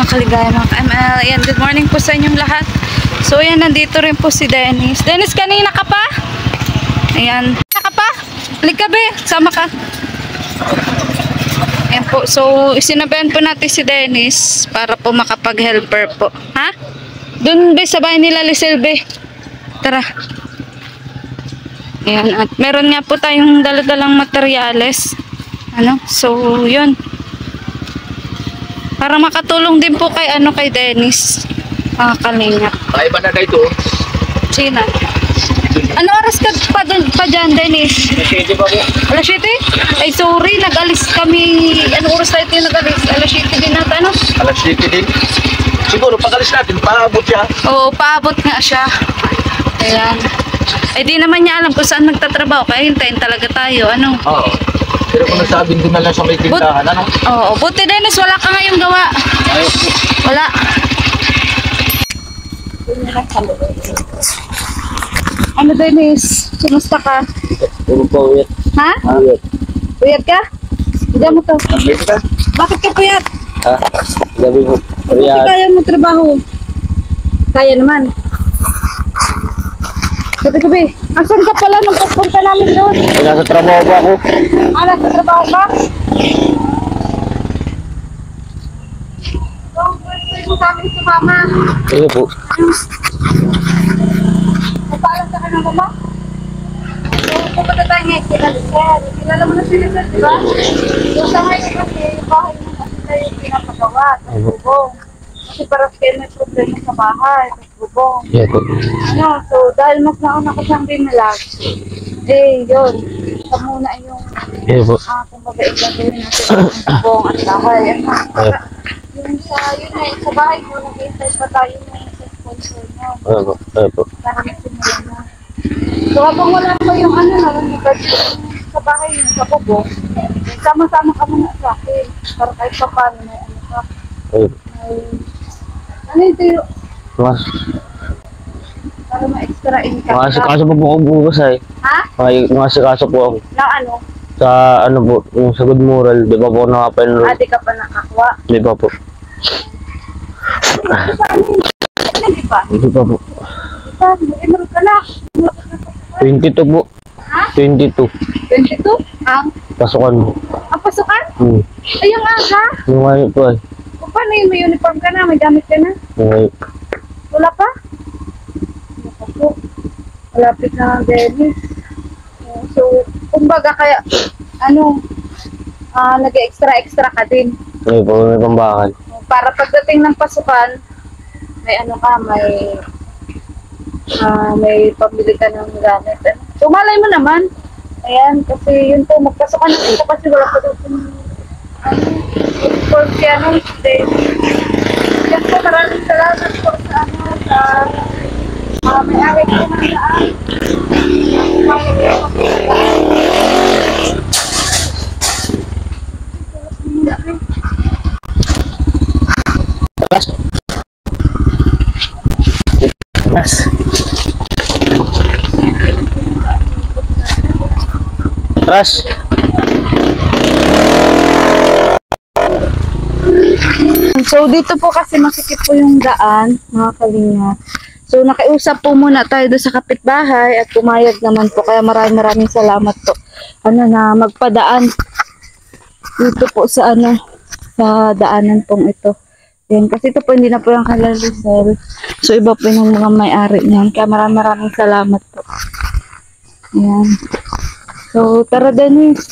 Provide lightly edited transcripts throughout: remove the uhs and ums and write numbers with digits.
mga kaligaya mga ka-ML. Ayan, good morning po sa inyong lahat. So ayan, nandito rin po si Dennis. Dennis, kanina ka pa? Ayan. Kanina ka pa? Balik ka be, sama ka. Ayan po, so isinabayan po natin si Dennis para po makapag-helper po. Ha? Doon be, sa bahay nila Liselbe. Tara. Ayan, at meron nga po tayong daladalang materyales. Ano? So, yun. Para makatulong din po kay kay Dennis. Mga kalingap. Ay, ba na ito? Sina? Ano oras ka pa dyan, Dennis? Nasiti ba po? Alas 7? Ay, sorry. Nag-alis kami. Ano oras tayo nag-alis? Alas 7 din natin, ano? Alas 7 din. Siguro, pag-alis natin, paabot siya. Oo, paabot nga siya. Ayan. Ay, di naman niya alam kung saan nagtatrabaho. Kaya hintayin talaga tayo, ano? Oo. Pero kung nasabi din na lang sa may tindahan, ano? Oo, buti Dennis, wala ka ngayong gawa. Ay, Wala. Ano Dennis? Kumusta ka? puro pa ulit. Ha? Ulit. Puyat ka? Diyan mo to. Ulit ka? Bakit ka puyat? Ha? Gabi mo. Kasi kaya mo trabaho. Kaya naman. Gabi-gabi. Asan ka pala nung pagpunta namin doon? Ay, nasa trabaho ba ako? Nasa trabaho ka? Pwede mo sa amin si mama. Sige po. Napaalam ka ng mama? So, pupunta tayo ngayon sila Lisel. Kilala mo na si Lisel, di ba? So, sa ngayon kasi, yung bahay mo kasi tayo pinapagawa. Tapos bubong. Kasi parang kayo may problema sa bahay. Tapos bubong. Sige po. Ano, so, dahil mas nauna ko siyang binalag, yun. Ito muna yung, Sige po. kumbaga, gagawin natin yung bubong at bahay. Para, yung sa bahay mo, nag-intay pa tayo ng sa sponsor mo. Ano po? Ano po? Para masimulan na. So, habang wala pa yung sa bahay mo, sa bubong, sama-sama ka muna sa akin. Para kahit pa paano may ka. Ay, Ano yung mas, para ma-extra income ka? makasikaso po ako bukas ay. Ha? Makasikaso po ako. Na ano? Sa ano po, yung sa Good Moral, di ba po nakapenroll? Di ka pa nakakuha. Di ba po? Hindi pa? Di ba po? Enroll ka na. 22 po. Ha? 22. 22? Ang Pasukan mo. pasukan? Hmm. Ay, yung aga. Yung ngayon po ay. O, paano yung may uniform ka na? May gamit ka na? Yung ngayon. Wala pa? Wala pa po. Malapit na ang Dennis. So, kumbaga kaya, nag-extra ka din. Ngayon po, may pambakan. Para pagdating ng pasukan, may may pabili ka ng gamit. So, malay mo naman. Ayan, kasi yun po, magpasukan na ito kasi wala pa doon uniform siya nung day. Yan po, maraming salamat po sa may-ari ko ng daan. Mas. Mas. Ras. So, dito po kasi masikip po yung daan, mga kalinga. So, nakiusap po muna tayo doon sa kapitbahay at pumayag naman po. Kaya maraming salamat po. Na magpadaan dito po sa sa daanan pong ito. Yan, kasi ito po hindi na po yung kalalisel. So, iba po yung mga may-ari niyan. Kaya maraming salamat po. Yan. So, tara Dennis.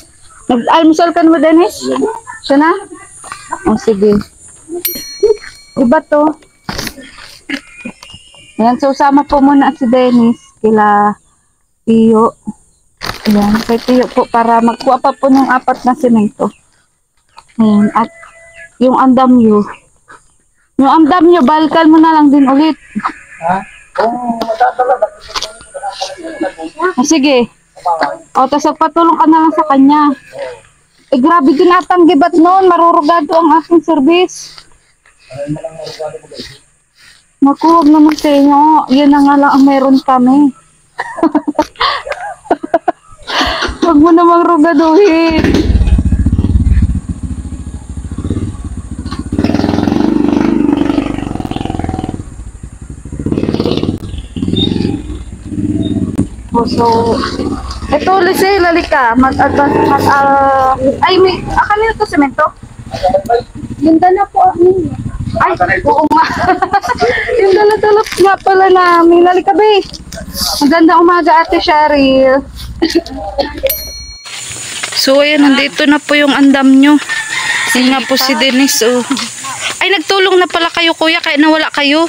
Nag-almusal ka na ba, Dennis? Siya na? O, sige. Iba to. Ayan, so sama po muna si Dennis kila Tiyo. Ayan, kay Tiyo po para magkuha pa po ng 4 na semento. Ayan, at yung andamyo. Yung andamyo, balkal mo na lang din ulit. Ha? Kung matatala ba? Sige. O, tapos patulong ka na lang sa kanya. Grabe tinatanggi ba't noon? Marurugado ang aking service. Naku, huwag naman sa inyo. Yan na nga lang ang meron kami. Huwag mo namang rugaduhin. po. So, ito, Lisel, lalika. Ay, may, kanina to, semento? Ganda na po, Ay, oo nga. Yung dala-dala nga pala namin. Lalika, be. Maganda umaga, Ate Cheryl. So, ayan, nandito na po yung andam nyo. Yan nga po si Denise, oh. Ay, nagtulong na pala kayo, kuya, kaya nawala kayo.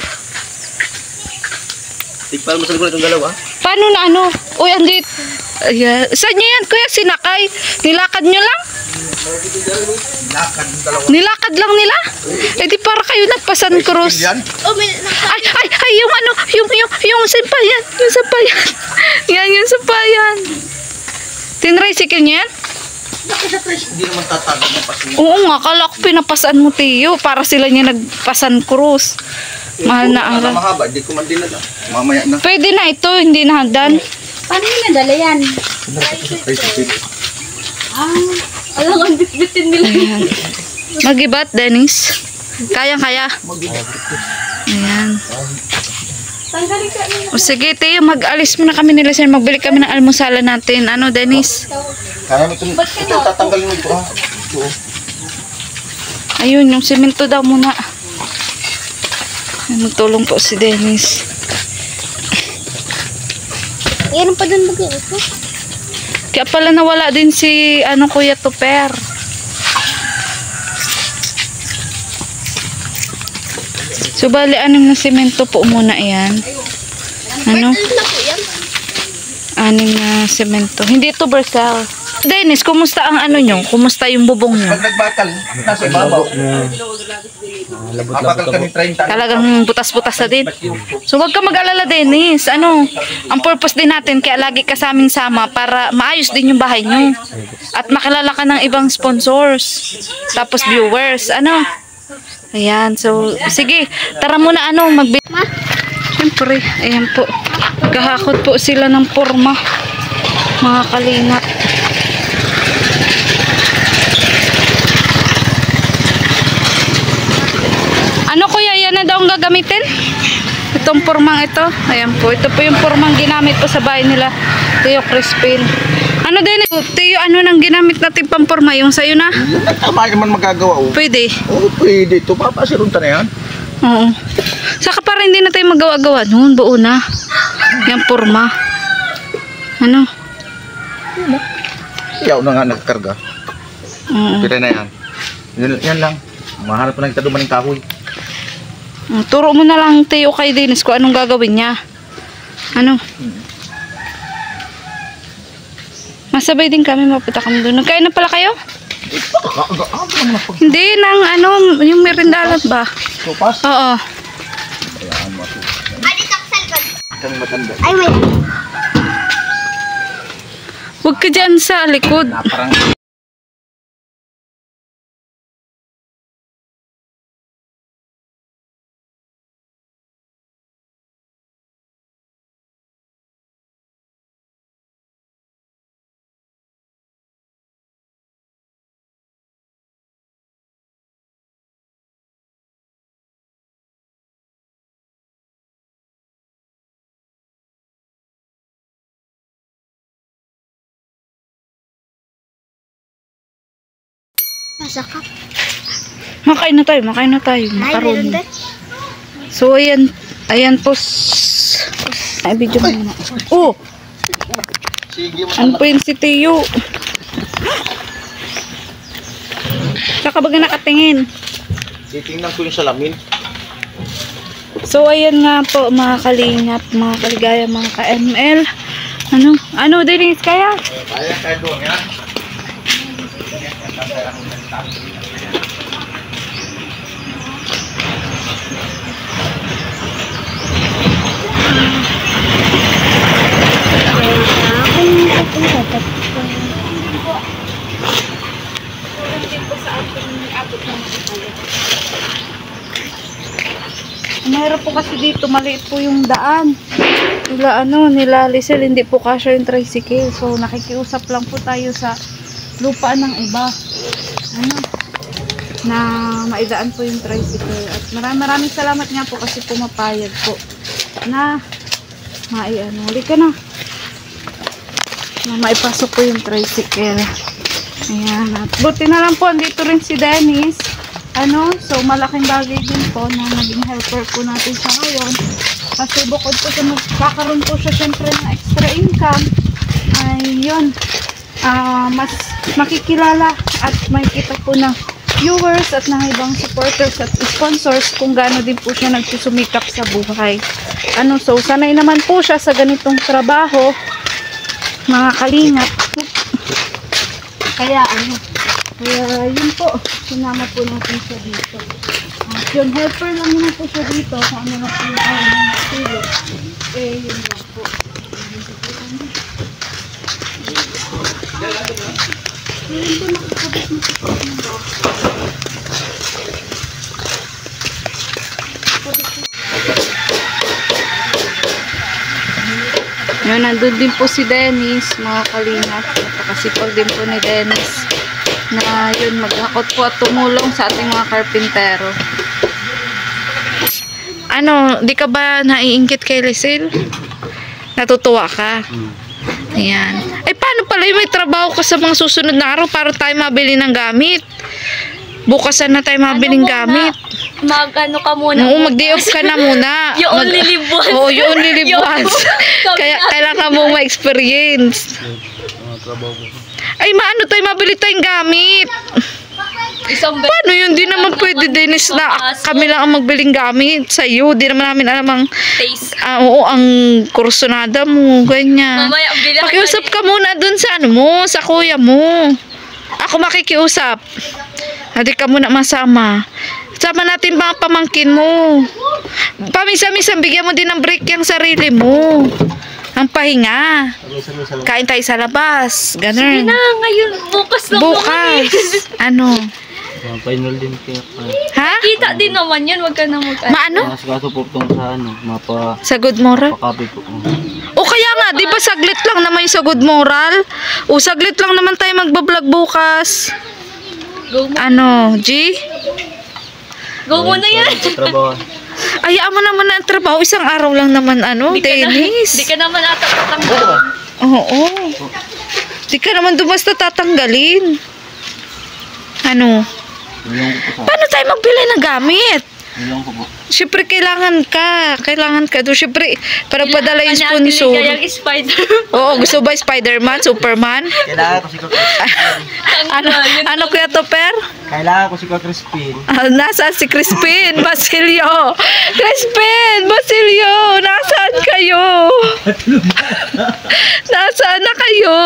Tigpal mo sa likod itong dalawa. Paano na ano? Uy, andit. Ayan. Saan nyo yan, kuya? Sinakay? Nilakad nyo lang? Nilakad lang nila? Eh di para kayo nagpasan cross. Ay, yung ano, yung sampayan. Yung sampayan. Yan, yung sampayan. Tinricycle nyo yan? Hindi naman tatagod ng pasin. Oo nga, kala ko pinapasaan mo, Tiyo. Para sila niya nagpasan cross. Mahal na araw. Mahaba, hindi ko man dinala. Mamaya na. Pwede na ito, hindi na hagdan. Paano yung nadala yan? Alam ang bitbitin nila. Ayan. Magibat, Dennis. Kayang-kaya. Ayan. Tanggalin ka nila. O sige, Tiyo, mag-alis muna kami nila, sir. Magbili kami ng almusala natin. Ano, Dennis? Kaya mo ito tatanggalin mo ito. Ayun, yung simento daw muna. Ay, magtulong po si Dennis. Yan pa dun bagay ito. Kaya pala nawala din si, ano, Kuya Tuper. So, bali, anim na simento po muna yan. Ano? Anim na simento. Hindi ito Bercel. Dennis, kumusta ang ano nyo? Kumusta yung bubong nyo? Pag nagbakal, nasa ibabaw. Labot-labot kami 30. Talagang butas-butas na din. So, wag ka mag-alala, Dennis. Ano, ang purpose din natin, kaya lagi ka sa aming sama para maayos din yung bahay nyo. At makilala ka ng ibang sponsors. Tapos viewers. Ano? Ayan. So, sige. Tara muna, ano, Siyempre, ayan po. Kahakot po sila ng porma. Mga kalinga. Ano kuya, yan na daw ang gagamitin? Itong pormang ito. Ayan po. Ito po yung pormang ginamit po sa bahay nila. Tiyo Crispin. Ano din? Tiyo, ano nang ginamit natin pang porma? Yung sa'yo na? Tama naman magagawa. Pwede. Pwede. Ito, papasirunta na yan. Oo. Saka para hindi na tayo magawa-gawa noon. Buo na. Yan porma. Ano? Yaw na nga nagkarga. Oo. Pira na yan. Yan lang. Mahanap na kita duman ng kahoy. Turo mo na lang, Tiyo, kay Dennis kung anong gagawin niya. Ano? Masabay din kami, mapunta kami doon. Nagkain na pala kayo? Hindi, ng ano, yung merindalan ba? Sopas? Oo. Kang matanda. Ay, may. Huwag ka dyan sa likod. Parang Masakap. Makain na tayo, makain na tayo. Makaroni. So, ayan. Ayan po. Ay, video mo muna. Oh! sige mo. Ano po yun si Tiyo? Saka baga nakatingin. Titingnan ko yung salamin. So, ayan nga po, mga kalingap, mga kaligaya, mga ka-ML. Ano, Dennis, kaya? Kaya kayo doon yan. Mayroon po kasi dito, maliit po yung daan. Nila Lisel, hindi po kasya yung tricycle. So, nakikiusap lang po tayo sa lupa ng iba. Na maidaan po yung tricycle. At maraming salamat nga po kasi pumapayag po na maiano. Huli ka na. na maipasok po yung tricycle. Ayan. At buti na lang po, andito rin si Dennis. So malaking bagay din po na naging helper po natin siya ngayon. Kasi bukod po sa magkakaroon po siya syempre ng extra income, ay yun, mas makikilala at makikita po ng viewers at ng ibang supporters at sponsors kung gaano din po siya nagsusumikap sa buhay. So sanay naman po siya sa ganitong trabaho, mga kalingap. Kaya yun po, sinama po natin siya dito. Yun, helper lang naman po siya dito. Kung ano na po yung kaya ng matulog. Yun lang po. Yun po, nakakabit mo sa yun, nandun din po si Dennis, mga kalingap. Napakasipag din po ni Dennis na yun, maghakot po at tumulong sa ating mga karpintero. Di ka ba naiingkit kay Lisel? Natutuwa ka? Ayan. Ay, paano pala yung may trabaho ka sa mga susunod na araw para tayo mabili ng gamit? Bukasan na tayo mabiling gamit. Mag-ano ka muna. Oo, mag-day off ka na muna. You only live once. Oo, you only live once. Kaya kailangan mong ma-experience. Ay, maano tayo, mabili tayong gamit. Isang Paano yun? Di naman pwede, Dennis, na kami lang ang magbiling gamit sa iyo. Di naman namin alam ang taste. oo, ang kursunada mo, ganyan. Mamaya, bilang Pakiusap ka muna dun sa sa kuya mo. Ako makikiusap. Hindi ka muna masama. Sama natin mga pamangkin mo. Paminsan-minsan bigyan mo din ng break yung sarili mo. Ang pahinga. Kain tayo sa labas. Sige Ganun. na, ngayon, bukas lang Bukas. Final din kaya. Ha? Kita din naman yan, wag ka na Maano? Mas kaso po itong sa Sa good moral? mapakapi po. O kaya nga, di ba saglit lang naman yung sa good moral? O saglit lang naman tayo magbablog bukas. Go mo. G? Go mo na yan. Trabaho. Ayaan mo naman ang trabaho. Isang araw lang naman, Dennis. Di ka naman ata tatanggal. Oo. Di ka naman doon basta tatanggalin. Paano tayo magbili ng gamit? Ilang ko po. Siyempre, kailangan ka. Doon, siyempre, para padala yung Kanya sponsor. yung spider. Oo, gusto ba Spider-Man? Superman? Kailangan ko si Crispin. Ano kaya to, Per? Kailangan ko si Crispin. Nasaan si Crispin? Basilio! Crispin! Basilio! Nasaan kayo? Nasaan na kayo?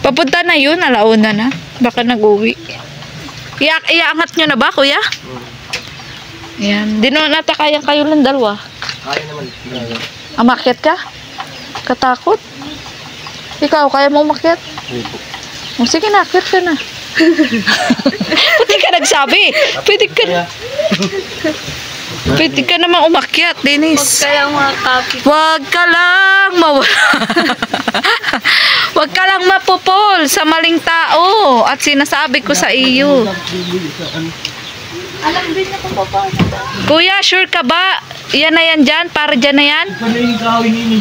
Papunta na yun, alauna na. Baka nag-uwi. Iaangat nyo na ba, kuya? Ayan. Di naman nata kayang kayo lang dalawa. Kaya naman. Amakyat ka? Katakot? Ikaw, kaya mo umakyat? O, sige na, akyat ka na. Pwede ka nagsabi. Pwede ka namang umakyat, Dennis. Huwag kayang mga kapit. Huwag ka lang Huwag ka lang mapupol sa maling tao. At sinasabi ko sa iyo. Alam din na kung paano. Kuya, sure ka ba? Yan na yan dyan? Para dyan na yan? Ano yung gawin nini?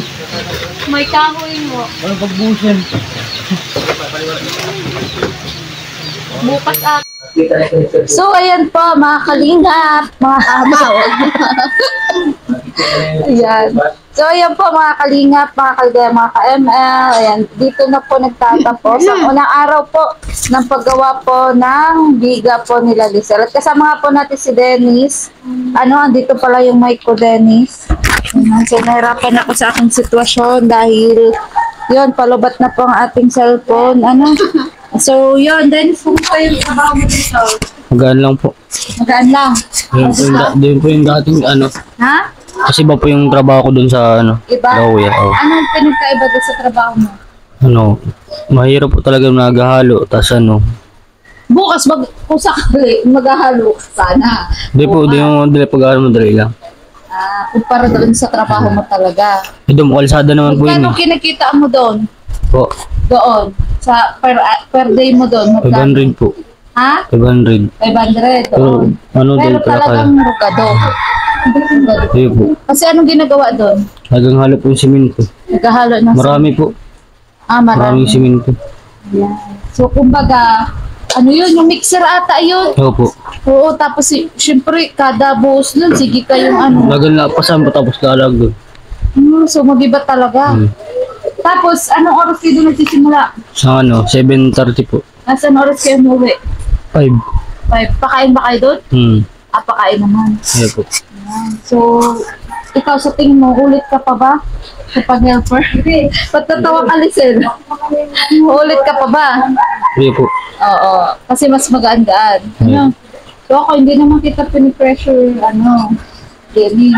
May kahoy mo. Ano pagbusan? Bukas at. So, ayan po, mga kalingap, mga amaw. Ayan. So, ayan po, mga kalingap, mga kalingap, mga ka-ML. Ayan, dito na po nagtatapos. Ang unang araw po ng paggawa po ng biga po nila Lisel. At kasama nga po natin si Dennis. Andito pala yung mic ko, Dennis. Ayan, so, nahirapan ako sa aking sitwasyon dahil yun, palubat na po ang ating cellphone. So, yun, Dennis, kung pa yung trabaho mo dito? Magaan lang po. Magaan lang. Doon po yung dating Ha? kasi ba po yung trabaho ko doon sa Iba? Kuya. Anong pinagkaiba doon sa trabaho mo? Mahirap po talaga naghahalo. Tas Bukas, kung sakali, maghahalo sana. Di po, di yung pag-aaral madali lang. Kumpara doon sa trabaho mo talaga. Doon po, kalsada naman po yun Magkano kinikita mo doon? Po, Doon? Sa per day mo doon? 500 po. Ha? 500. 500 Pero, doon. doon Pero pala kaya. talagang rugado. Di po. Kasi anong ginagawa doon? Nagang halo po yung simento. Naghahalo ng Marami po. marami. Maraming simento. Yan. So, kumbaga, ano yun, yung mixer ata yun. Opo. Oo, tapos syempre, kada buhos nun, sige kayong ano. Lagal na pasan po tapos lalag doon. So, mag-iba talaga. Tapos, anong oras kayo doon nagsisimula? Sa 7:30 po. Nasaan oras kayo umuwi? 5. 5. Pakain ba kayo doon? Pakain naman. Iya po. So, ikaw sa tingin mo, ulit ka pa ba? Sa pag-helper? Ba't natawa ka, Lisel? Ulit ka pa ba? Iya po. Oo. Kasi mas magaan-gaan. Ano? So, ako, hindi naman kita pinipressure, Dennis.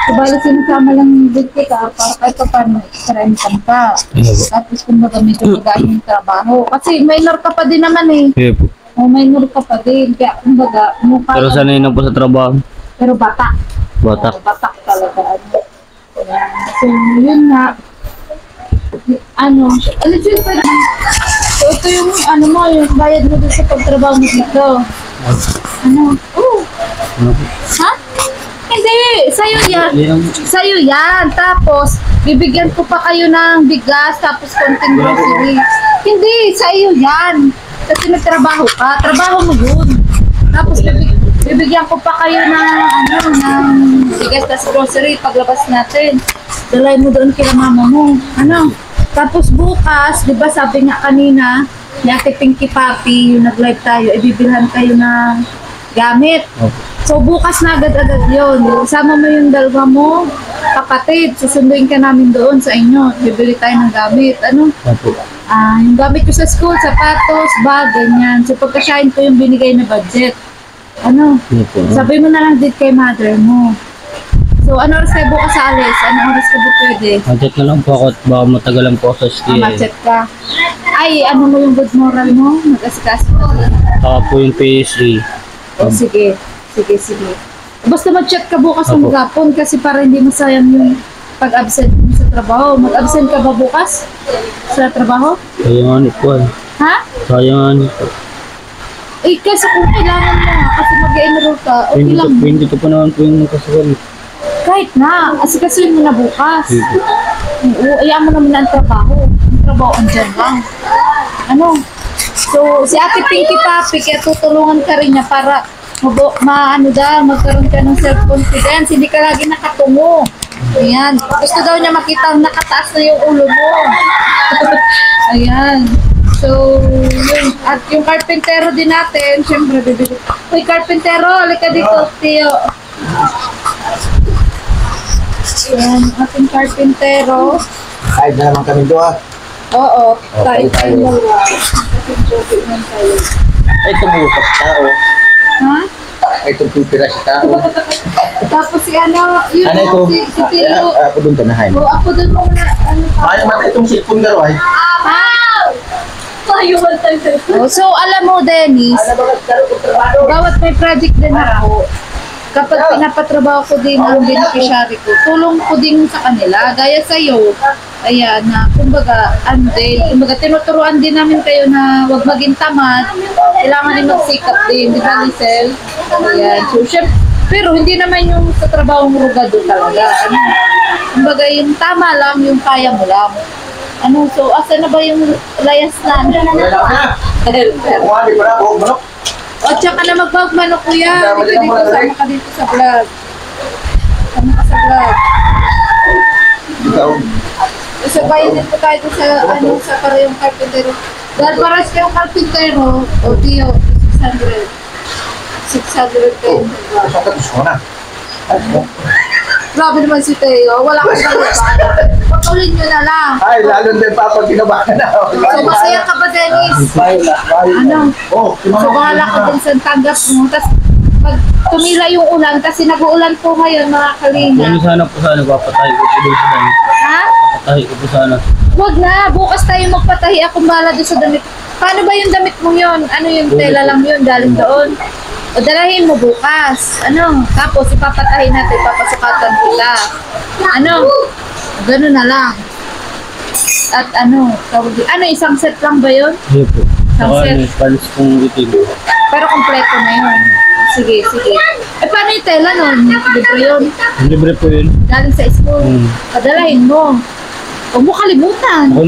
Sabali sinasama lang din kita para kahit pa paano extra-income ka. Iya po. Tapos, kumbaga, medyo magaan yung trabaho. Kasi minor ka pa din naman eh. Iya po. Minor ka pa din. Kaya, kumbaga, mukha Pero sanay na po sa trabaho. pero bata. Batak. Batak talaga. Ayan. So, yun nga. Ano yun pa So, ito yung, yung bayad mo dun sa pagtrabaho mo dito. Oh. Ha? Hindi, sa'yo yan. Sa'yo yan. Tapos, bibigyan ko pa kayo ng bigas, tapos konting grocery. Hindi, sa'yo yan. Kasi nagtrabaho ka. Trabaho mo yun. Tapos, bibigyan ko pa kayo ng bigas, tapos grocery paglabas natin. Dalay mo doon kila mama mo. Tapos bukas, di ba sabi niya kanina, ni Ate Pinky Papi, yung nag-live tayo, ibibilhan kayo ng gamit. So bukas na agad-agad yun. Isama mo yung dalawa mo, kapatid, susunduin ka namin doon sa inyo. Bibili tayo ng gamit. Opo. Yung gamit ko sa school, sapatos, bag, ganyan. So pagkasyahin ko yung binigay na budget. Iya po. Sabi mo na lang din kay mother mo. So, ano oras kayo bukas sa alis? Ano oras ka ba pwede? Machet na lang po ako at baka matagalan po ako sa STA. Machet ka. Ay, ano mo yung good moral mo? Mag-asikaso ka. Saka po yung PS3. O, sige. Sige. Basta mag-chat ka bukas ng Opo. gapon kasi para hindi masayang yung pag-absent mo sa trabaho. Mag-absent ka ba bukas sa trabaho? Sayangan po eh. Ha? Sayangan po. Kasi kung kailangan mo kasi mag-enroll ka, okay lang. 22 po naman po yung kasal. Kahit na, asikasuhin mo na bukas. Sige. Oo, ayaw mo naman na ang trabaho. Ang trabaho, andyan lang. So, si Ate Pinky Papi, kaya tutulungan ka rin niya para magkaroon ka ng self-confidence. Hindi ka lagi nakatungo. Ayan. Gusto daw niya makita nakataas na yung ulo mo. Ayan. So, yun. At yung karpentero din natin, syempre, bibili. Uy, karpentero, halika dito, Tio. Yan, ating karpentero. Ay, na naman kami doon. Oo, tayo Okay, tayo tayo. dalawa. Ating jogging man tayo. Ay, tumutok sa tao. Ha? Ay, tumipira sa tao. Tapos si yun Ano ito? si Tio. Ako doon tanahay. O, ako doon muna, Ay, mata itong cellphone garo ay. Tayo man tayo. So, alam mo, Dennis, bawat may project din ako, kapag pinapatrabaho ko din ang beneficiary ko, tulong ko din sa kanila. Gaya sa'yo, ayan, na kumbaga, tinuturuan din namin kayo na huwag maging tamad, kailangan din magsikap din, di ba, Lisel? Ayan, so, syempre, pero hindi naman yung sa trabaho mo rugado talaga. Kumbaga, yung tama lang, yung kaya mo lang. So, asa na ba yung layas na? Wala na. Kuha, di pala, huwag manok. O, tsaka na magpagmanok, kuya. Dito, sama ka dito sa vlog. Sama ka sa vlog. Ikaw. Sabayin din po tayo sa, sa parehong karpintero. Dahil paras kayong karpintero, o Tio, 600. 600 kayo. Gusto ka, gusto ko na. Grabe naman si Teo. Wala kang galipan. Patuloy nyo na lang. Ay, lalo din pa pag kinabahan na. So, masaya ka ba, Dennis? Oh, So, bahala ka din sa tanggap mo. Tapos, pag tumila yung ulan, kasi nag-uulan po ngayon, mga kalinga. Ano sana po sana, papatay ko po doon sa damit. Ha? Papatay ko po sana. Huwag na. Bukas tayo magpatahi. Akong bahala doon sa damit. Paano ba yung damit mo yun? Ano yung tela lang yun? Galing doon? O dalahin mo bukas. Tapos ipapatahin natin, papasukatan kita. Ganun na lang. At isang set lang ba yun? Iya po. Saka Sunset. palis kong itim. Pero kompleto na yun. Sige. Paano yung tela nun? Libre yun. Libre po yun. Galing sa school. Padalahin mo. Huwag mo kalimutan. Ako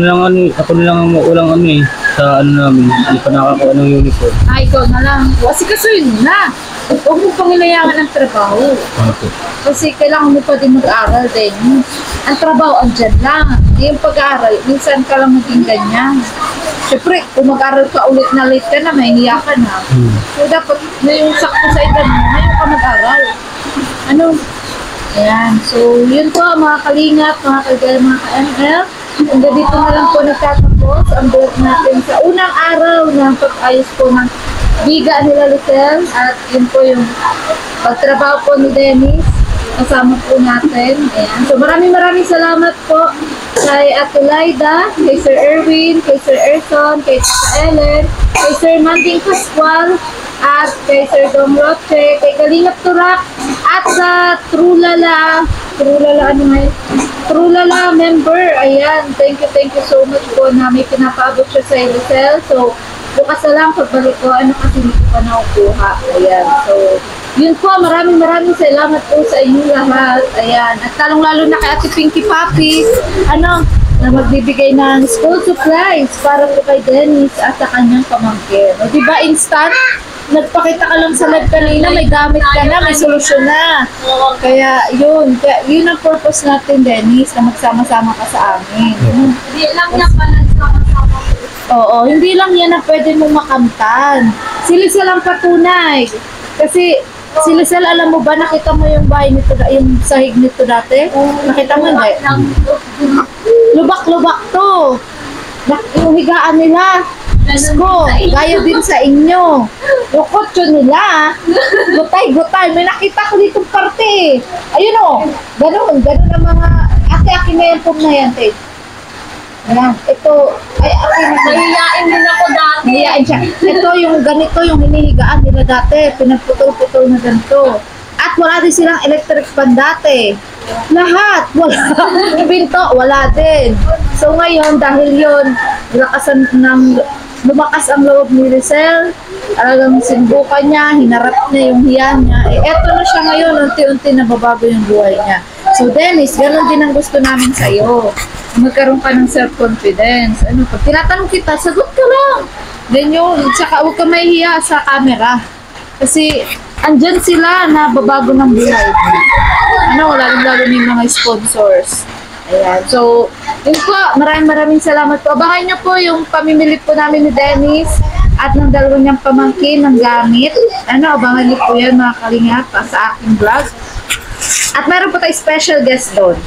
na lang ang ulang ano eh. Sa ano namin, hindi pa nakakuha ng uniform. Ay, ikaw na lang. Kasi kasuyin mo na. Huwag mo pangilayangan ng trabaho. Ano po? Kasi kailangan mo pa din mag-aaral din. Ang trabaho, andyan lang. Hindi yung pag-aaral, minsan ka lang maging ganyan. Siyempre, kung mag-aaral ka ulit na late ka na, mahihiya ka na. So, dapat na yung sakto sa edad mo, ngayon ka mag-aaral. Ano? Ayan. So, yun po, mga kalingap, mga kagaya, mga ka-ML. Hanggang dito na lang po nagtatapos ang vlog natin sa unang araw ng pag-ayos po ng biga nila Lucel. At yun po yung pagtrabaho po ni Dennis. Kasama po natin. Ayan. So, maraming salamat po kay Ate Laida, kay Sir Erwin, kay Sir Erson, kay Tita Ellen, kay Sir Manding Pascual, at kay Sir Dom Roche, kay Kalingap Turak, at sa Trulala ano nga yun? Trulala member. Ayan, thank you so much po na may pinapaabot siya sa Lucel. So, bukas na lang pagbalik ko, ano kasi hindi ko pa nakukuha. Ayan, so, yun po, maraming salamat po sa inyo lahat. Ayan, at lalong-lalo na kay Ate Pinky Papi, na magbibigay ng school supplies para po kay Dennis at sa kanyang pamangkin. O, diba, instant? Nagpakita ka lang sa live kanina, may gamit ka na, may solusyon na. Kaya, yun ang purpose natin, Dennis, na magsama-sama ka sa amin. Hindi lang niya pa nagsama-sama. Oo, hindi lang yan na pwede mong makamtan. Si Lizelle ang patunay. Kasi, si Lizelle, alam mo ba, nakita mo yung bahay nito, yung sahig nito dati? Nakita mo, hindi? Lubak-lubak to. Yung higaan nila. Ko, gaya din sa inyo. Yung kotso nila, gutay-gutay. May nakita ko ditong parte. Ayun o, ganun ang mga, akin na yan po na yan, Ted. Ayan, ito, ay, akin na. Mahihain din ako dati. Mahihain siya. Ito yung ganito, yung hinihigaan nila dati. Pinagputol-putol na ganito. At wala din silang electric fan dati. Lahat, wala. Yung pinto, wala din. So ngayon, dahil yun, lumakas ang loob ni Lizelle, talagang sinubukan niya, hinarap niya yung hiya niya. Eto na siya ngayon, unti-unti nababago yung buhay niya. So Dennis, gano'n din ang gusto namin sa'yo. Magkaroon ka ng self-confidence. Pag tinatanong kita, sagot ka lang. Then yun, tsaka huwag ka mahihiya sa camera. Kasi andyan sila na babago ng buhay. Lalo na yung mga sponsors. Ayan. So, yun po, maraming salamat po. Abangan nyo po yung pamimili po namin ni Dennis at ng dalawang niyang pamangkin ng gamit. Abangan nyo po yan mga kalingap sa aking vlog. At meron po tayo special guest doon.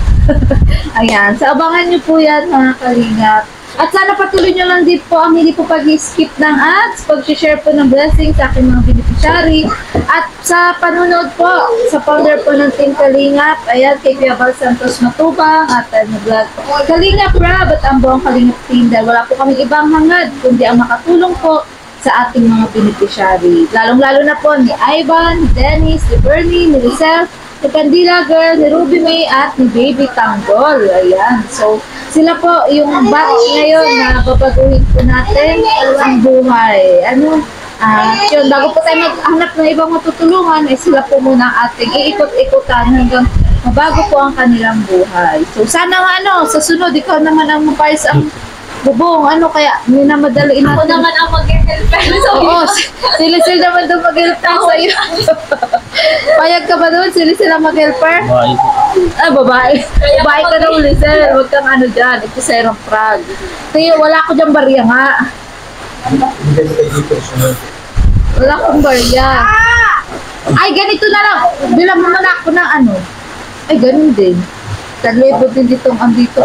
Ayan. So, abangan nyo po yan mga kalingap. At sana patuloy nyo lang din po ang hindi po pag-skip ng ads, pag-share po ng blessings sa aking mga beneficiary. At sa panunod po, sa founder po ng Team Kalingap, ayan, kay Kuya Val Santos Matubang, at vlog Kalingap Rab, at ang buong Kalingap team. Dahil wala po kaming ibang hangad, kundi ang makatulong po sa ating mga beneficiary. Lalong-lalo na po ni Ivan, ni Dennis, ni Bernie, ni Lizelle, ni Candila Girl, ni Ruby May, at ni Baby Tanggol. Ayan. So, sila po yung batch ngayon na babaguhin po natin ang buhay. Yun, bago po tayo maghanap ng ibang matutulungan, sila po muna ating iikot-ikutan hanggang mabago po ang kanilang buhay. So, sana nga sa sunod, ikaw naman ang mapayos ang bubong. Kaya minamadaliin natin. Ako naman ang mag-helper. Oo, si Lizelle naman doon mag-helper sa'yo. Payag ka ba doon? Si Lizelle ang mag-helper? Bahay. Babae. Babae ka daw, Lizelle. Huwag kang dyan. Ito serong frog. Tiyo, wala ko dyan barya nga. Wala akong barya. Ay, ganito na lang. Bilang mo na ako ng Ay, ganun din. Taglebo din ditong andito.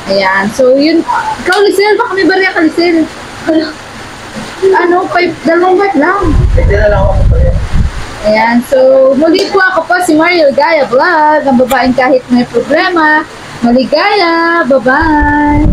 Ayan. So, yun. Ikaw, Lizelle, baka may barya ka, Lizelle. 2 wife lang. Ayan. So, muli po ako po si Mariel Gaya Vlog, ang babaeng kahit may problema. Maligaya. Bye-bye.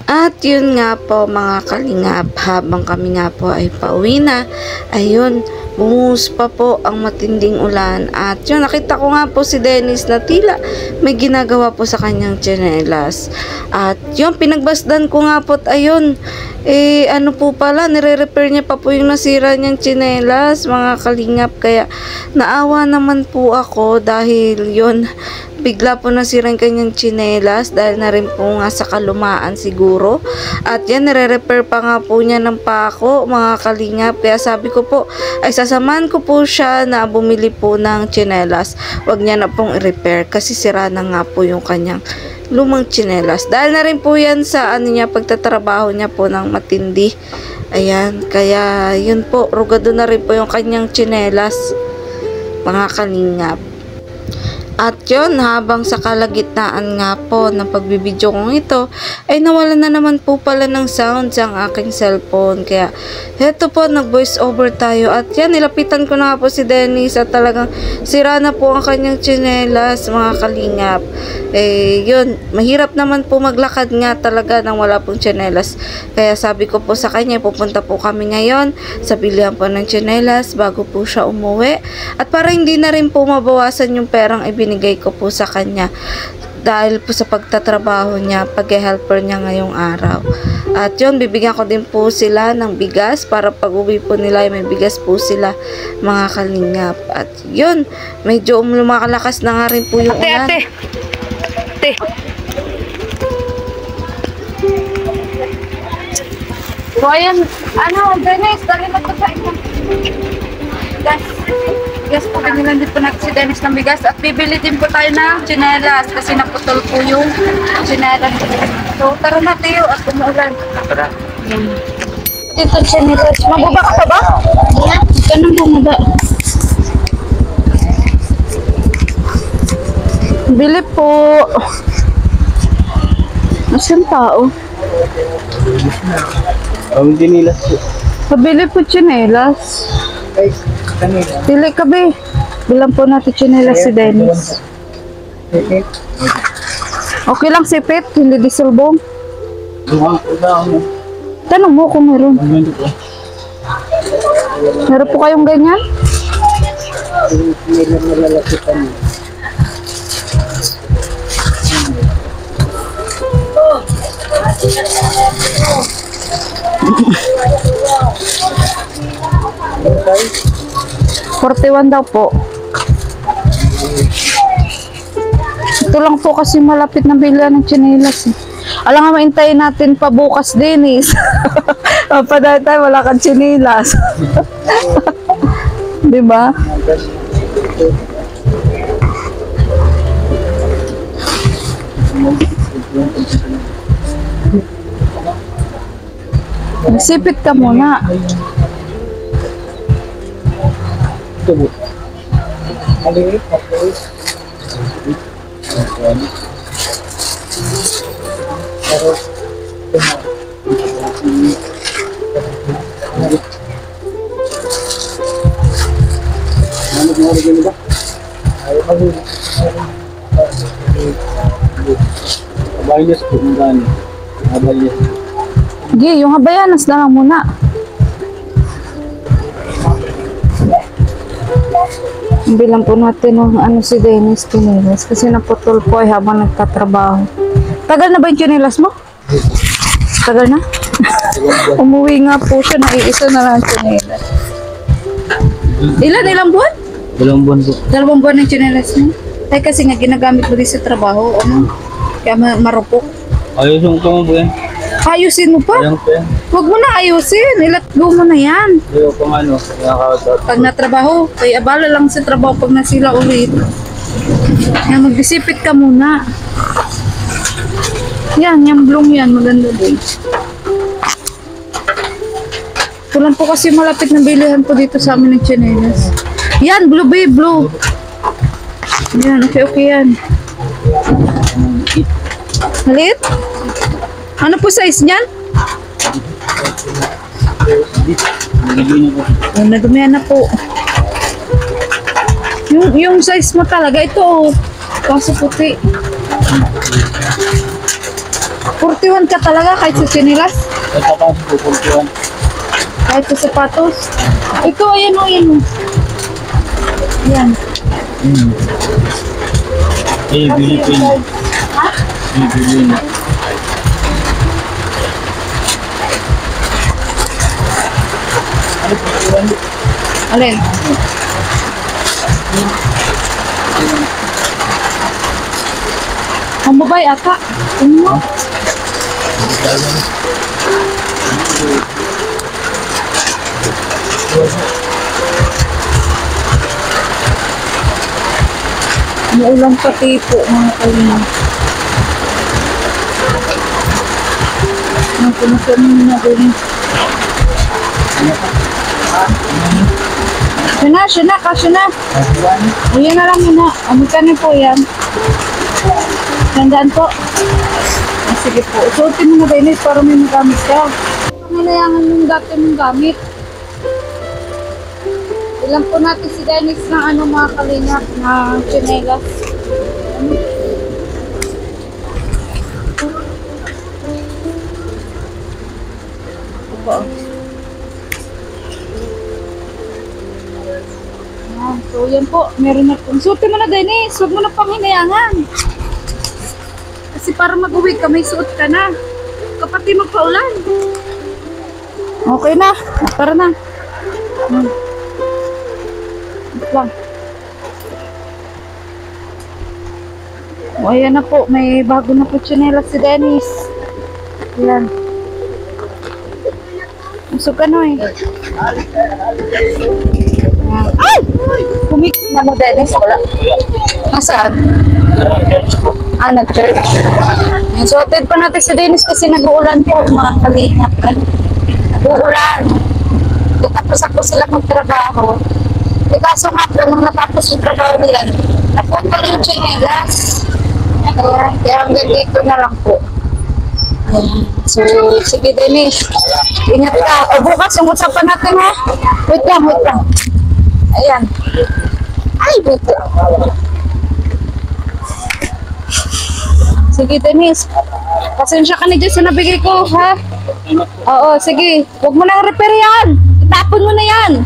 At yun nga po mga kalingap, habang kami nga po ay pauwi na, ayun, Bumuhos pa po ang matinding ulan. At yun, nakita ko nga po si Dennis na tila may ginagawa po sa kanyang tsinelas. At yun, pinagbasdan ko nga po, ayun, ano po pala, nire-repair niya pa po yung nasira niyang tsinelas, mga kalingap. Kaya naawa naman po ako dahil yun, bigla po nasira yung kanyang tsinelas dahil na rin po nga sa kalumaan siguro. At yan, nire-repair pa nga po niya ng pako, mga kalingap. Kaya sabi ko po, ay sasamahan ko po siya na bumili po ng tsinelas. Wag niya na pong i-repair kasi sira na nga po yung kanyang lumang tsinelas. Dahil na rin po yan sa ano niya, pagtatrabaho niya po ng matindi. Ayan, kaya yun po, rugado na rin po yung kanyang tsinelas, mga kalingap. At yun, habang sa kalagitnaan nga po ng pagbibideo kong ito, ay nawala na naman po pala ng sounds ang aking cellphone. Kaya, heto po, nag-voice over tayo. At yan, nilapitan ko na nga po si Dennis at talagang sira na po ang kanyang tsinelas, mga kalingap. Yun, mahirap naman po maglakad nga talaga nang wala pong tsinelas. Kaya sabi ko po sa kanya, pupunta po kami ngayon sa bilihan po ng tsinelas bago po siya umuwi. At para hindi na rin po mabawasan yung perang ibinigay ko po sa kanya dahil po sa pagtatrabaho niya, pag-helper niya ngayong araw. At yun, bibigyan ko din po sila ng bigas para pag uwi po nila ay may bigas po sila, mga kalingap. At yun, medyo lumalakas na nga rin po yung ulan. Ate. So, ayan, Dennis, dali na po sa inyo. Bigas po, binilan din po natin si Dennis ng bigas at bibili din po tayo ng tsinelas kasi naputol po yung tsinelas. So tara na tayo at umuulan. Tara. Dito tsinelas. Mababa ka pa ba? Yan. Ganun bumaba. Bili po. Masyang tao. Ang dinilas po. Pabili po tsinelas. Ay, kanina. Pili ka be. Bilang po natin tsinelas si Dennis. Okay lang sipit, hindi disulbong. Duwang po na ako. Tanong mo kung meron. Ano po? Meron po kayong ganyan? May nalalapitan mo. Okay. 41 daw po. Ito lang po kasi malapit na bilihan ng tsinelas eh. Alam nga, maintayin natin pa bukas din eh. Papadaan tayo, wala kang tsinelas. Diba? Sipit ka muna. Ito po. Maliit. Habayas po ng gani. Habayas. Gi, yung habayanas na lang muna. Bilang po natin ng ano si Dennis tsinelas kasi naputol po ay habang nagtatrabaho. Tagal na ba yung tsinelas mo? Tagal na? Umuwi nga po siya, naiisa na lang tsinelas. Ilang buwan? 2 buwan po. 2 buwan ng tsinelas mo? Ay kasi nga ginagamit mo din sa trabaho, ano? Kaya marupok. Ayusin ko mo po yan. Ayusin mo pa? Ayun po yan. Huwag mo na ayusin, ilat go mo na yan. Ayaw ko ano. Nakakatot. Pag natrabaho, kaya abala lang sa trabaho pag nasila ulit. Kaya magdisipit ka muna. Yan, yung bloom yan, maganda din. Kulang po kasi malapit na bilihan po dito sa amin ng tsinelas. Yan, blue babe, blue. Yan, okay yan. Maliit? Ano po size niyan? Oh, nadumihan na po. Yung size mo talaga, ito oh. Kaso puti. 41 ka talaga kahit sa tsinelas? Ito pa po, 41. Kahit sa sapatos. Ito, ayan o, ayan o. Ayan. Eh, bili ko yun. Bili na. Alin? Ang babae ata. Ano mo? Umuulan pati po mga kalina. Ang punasan na rin. Siya na, kasya na. Ayan na lang yun na. Magkano po yan? Tandaan po. Ah, sige po. Suotin mo na Dennis para may magamit ka. Panginayangan yung dati mong gamit. Ilan po natin si Dennis ng ano mga kalina na tsinelas. Opo. Ayan. So yan po. Meron na po. Suotin mo na Dennis. Huwag mo na panghinayangan. Kasi para mag-uwi ka, may suot ka na. Kapati magpaulan. Okay na. Tara na. Lang. O, ayan na po. May bago na po tsinelas si Dennis. Ayan. Usog ka na eh. Ayan. Ay! Kumikit na mo Dennis. Wala. Nasaan? Ah, nag-church. Ayan, so, atid pa natin si Dennis kasi nag-uulan po, mga kalingap. Nag-uulan. Tapos ako sila magtrabaho. E kaso nga po, nung natapos yung trabaho nila, napunta yung tsinelas. Kaya hanggang dito na lang po. Ayan. So, sige Dennis. Ingat ka. O bukas, yung usapan natin ha. Wait lang, wait lang. Ayan. Ay, wait lang. Sige, Dennis. Pasensya ka na dyan sa nabigay ko, ha? Oo, sige. Huwag mo nang repair yan. Itapon mo na yan.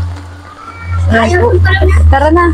Tara na.